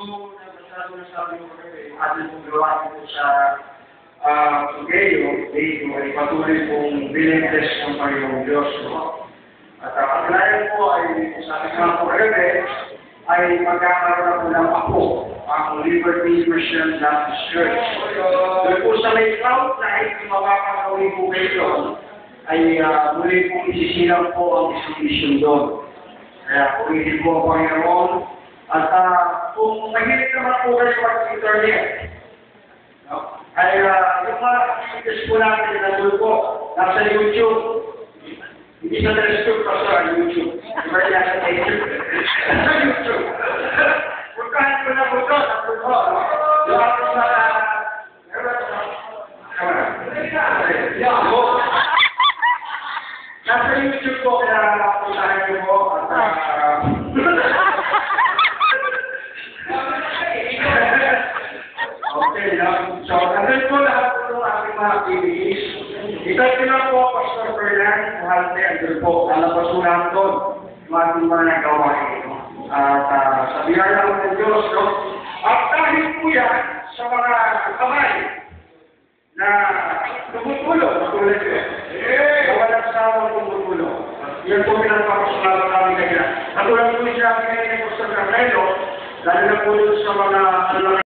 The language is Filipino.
Yung nasabi ko rin, atin pong gawa dito sa Tugeyo, dito ay patuloy pong binintes ng Panginoong Diyos. No? At paglayan po ay, sabi nga po rin, ay magkakaroon na po ng ako, ang Liberty Christian Baptist Church. Doon po sa may cloud night, mapapagawin po kayo, ay muli pong isisilang po ang distribution doon. Kaya pumili po ang Panginoon. At kung mahilig naman po kayo mag-internet, no? Ay yung mga activities po natin na doon po, nasa YouTube. Hindi sa telescope pa sa YouTube. Diba yan sa YouTube? Sa YouTube. Pagkahan ko na po ito, na po ito. Lahat po sa... Nasa YouTube po, kaya napuntahan niyo po. Okay, so nandun po lahat po ng aking mga activities. Ito lang po, Pastor Fernand, mahal na andun po, nalabasunang doon, yung ating mga nagawain. At sa biyaya ng Diyos, no? At dahil po yan sa mga kamay na tumutulong, matulad ko. Na walang sawang tumutulong. Yan po pinagpapasalamat namin kanya. Katulad po siya, pinagpapasalamat ng Pastor Carmelo, lalo na po sa mga